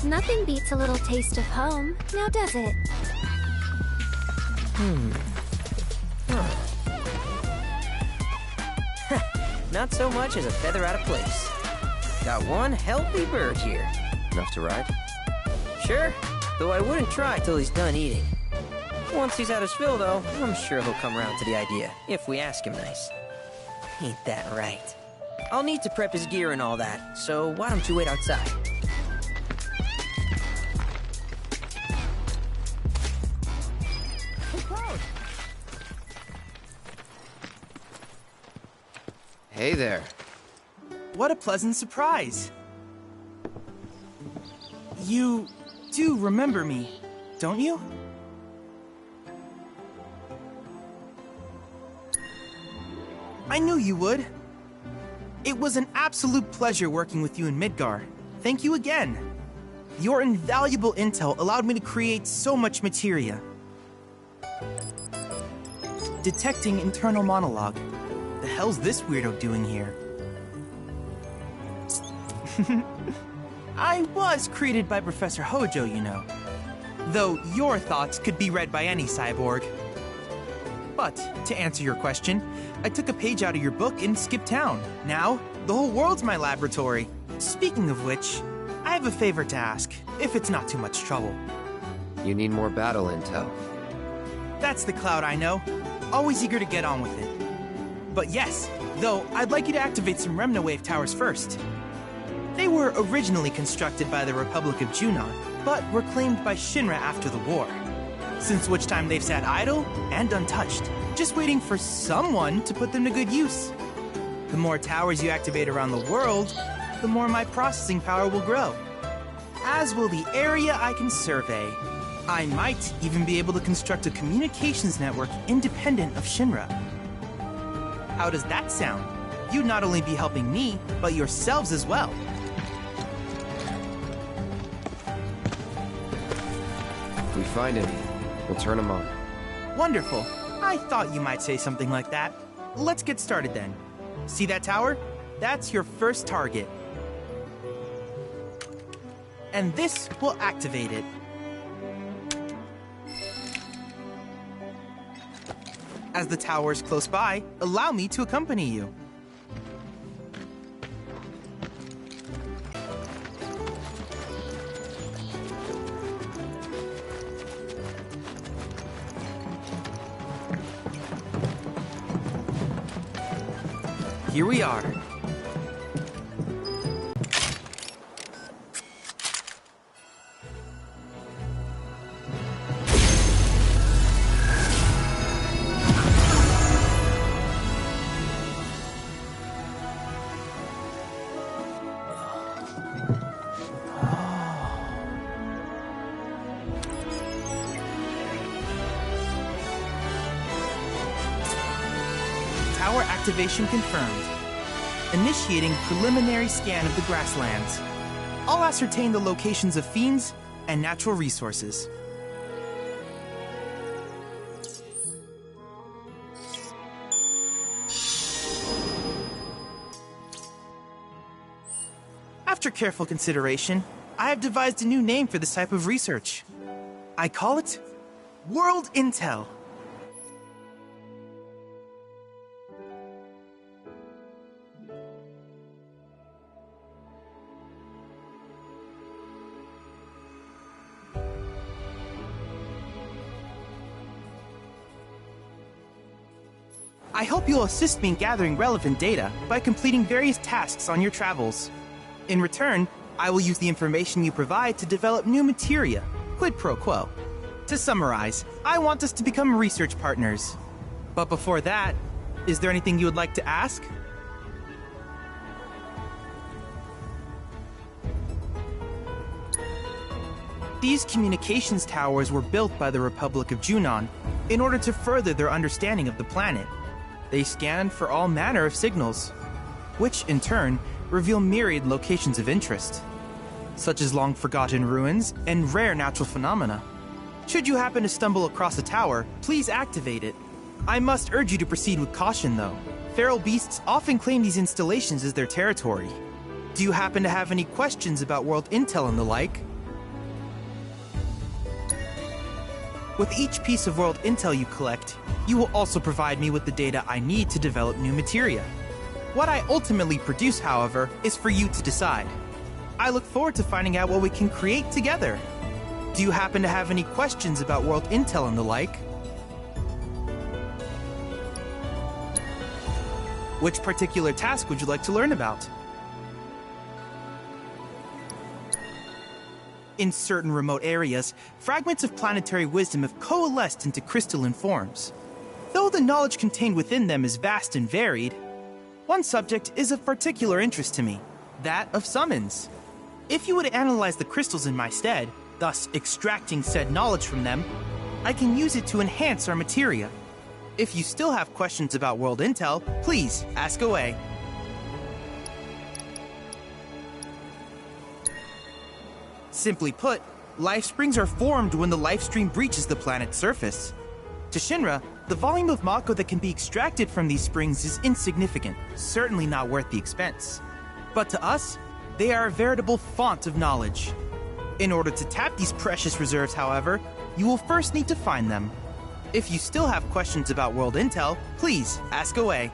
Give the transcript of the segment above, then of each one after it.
Nothing beats a little taste of home, now does it? Not so much as a feather out of place. Got one healthy bird here. Enough to ride? Sure, though I wouldn't try till he's done eating. Once he's had his fill, though, I'm sure he'll come around to the idea, if we ask him nice. Ain't that right? I'll need to prep his gear and all that, so why don't you wait outside? Hey there. What a pleasant surprise. You do remember me, don't you? I knew you would. It was an absolute pleasure working with you in Midgar. Thank you again. Your invaluable intel allowed me to create so much materia. Detecting internal monologue. The hell's this weirdo doing here? I was created by Professor Hojo, you know. Though your thoughts could be read by any cyborg. But, to answer your question, I took a page out of your book and skipped town. Now, the whole world's my laboratory. Speaking of which, I have a favor to ask, if it's not too much trouble. You need more battle intel. That's the Cloud I know. Always eager to get on with it. But yes, though, I'd like you to activate some Remna Wave towers first. They were originally constructed by the Republic of Junon, but were claimed by Shinra after the war. Since which time they've sat idle and untouched, just waiting for someone to put them to good use. The more towers you activate around the world, the more my processing power will grow. As will the area I can survey. I might even be able to construct a communications network independent of Shinra. How does that sound? You'd not only be helping me, but yourselves as well. If we find any, we'll turn them on. Wonderful. I thought you might say something like that. Let's get started then. See that tower? That's your first target. And this will activate it. As the tower is close by, allow me to accompany you. Here we are. Tower activation confirmed. Initiating preliminary scan of the grasslands. I'll ascertain the locations of fiends and natural resources. After careful consideration, I have devised a new name for this type of research. I call it World Intel. I hope you'll assist me in gathering relevant data by completing various tasks on your travels. In return, I will use the information you provide to develop new materia, quid pro quo. To summarize, I want us to become research partners. But before that, is there anything you would like to ask? These communications towers were built by the Republic of Junon in order to further their understanding of the planet. They scan for all manner of signals, which in turn reveal myriad locations of interest, such as long-forgotten ruins and rare natural phenomena. Should you happen to stumble across a tower, please activate it. I must urge you to proceed with caution, though. Feral beasts often claim these installations as their territory. Do you happen to have any questions about world intel and the like? With each piece of world intel you collect, you will also provide me with the data I need to develop new materia. What I ultimately produce, however, is for you to decide. I look forward to finding out what we can create together. Do you happen to have any questions about world intel and the like? Which particular task would you like to learn about? In certain remote areas, fragments of planetary wisdom have coalesced into crystalline forms. Though the knowledge contained within them is vast and varied, one subject is of particular interest to me, that of summons. If you would analyze the crystals in my stead, thus extracting said knowledge from them, I can use it to enhance our materia. If you still have questions about world intel, please ask away. Simply put, life springs are formed when the life stream breaches the planet's surface. To Shinra, the volume of Mako that can be extracted from these springs is insignificant, certainly not worth the expense. But to us, they are a veritable font of knowledge. In order to tap these precious reserves, however, you will first need to find them. If you still have questions about world intel, please ask away.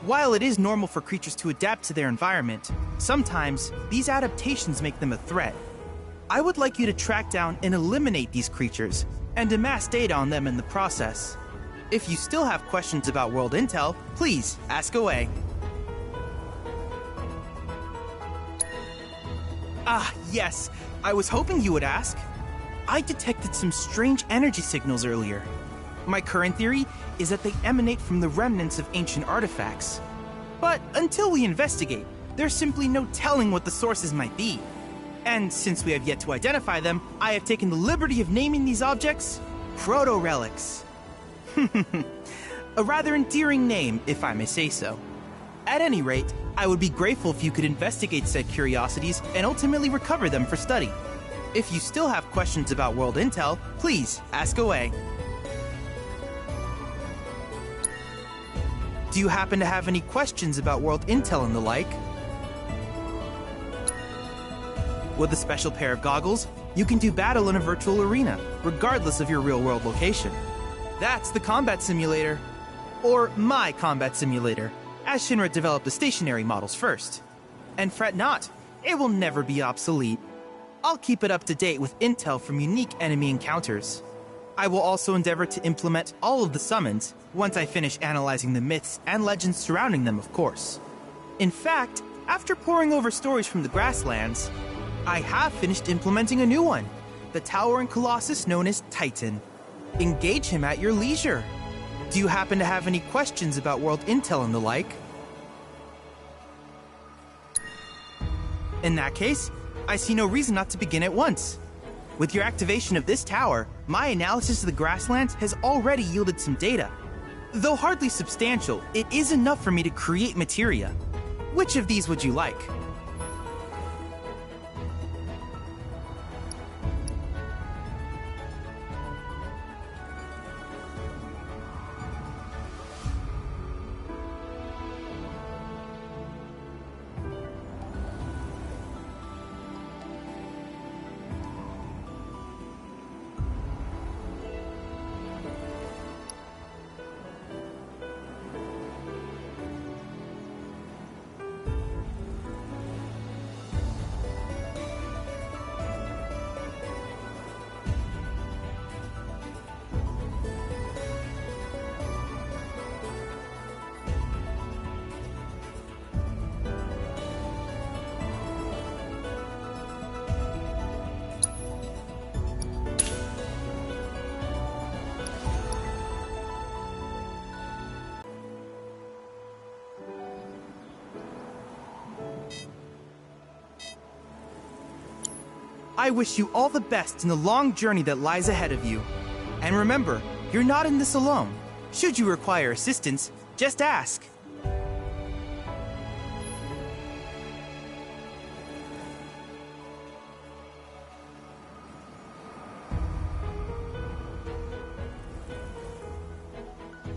While it is normal for creatures to adapt to their environment, sometimes these adaptations make them a threat. I would like you to track down and eliminate these creatures, and amass data on them in the process. If you still have questions about world intel, please ask away. Ah, yes, I was hoping you would ask. I detected some strange energy signals earlier. My current theory is that they emanate from the remnants of ancient artifacts. But until we investigate, there's simply no telling what the sources might be. And since we have yet to identify them, I have taken the liberty of naming these objects proto-relics. A rather endearing name, if I may say so. At any rate, I would be grateful if you could investigate said curiosities and ultimately recover them for study. If you still have questions about world intel, please ask away. Do you happen to have any questions about world intel and the like? With a special pair of goggles, you can do battle in a virtual arena, regardless of your real-world location. That's the combat simulator. Or my combat simulator, as Shinra developed the stationary models first. And fret not, it will never be obsolete. I'll keep it up to date with intel from unique enemy encounters. I will also endeavor to implement all of the summons, once I finish analyzing the myths and legends surrounding them, of course. In fact, after poring over stories from the grasslands, I have finished implementing a new one, the towering colossus known as Titan. Engage him at your leisure. Do you happen to have any questions about world intel and the like? In that case, I see no reason not to begin at once. With your activation of this tower, my analysis of the grasslands has already yielded some data. Though hardly substantial, it is enough for me to create materia. Which of these would you like? I wish you all the best in the long journey that lies ahead of you. And remember, you're not in this alone. Should you require assistance, just ask.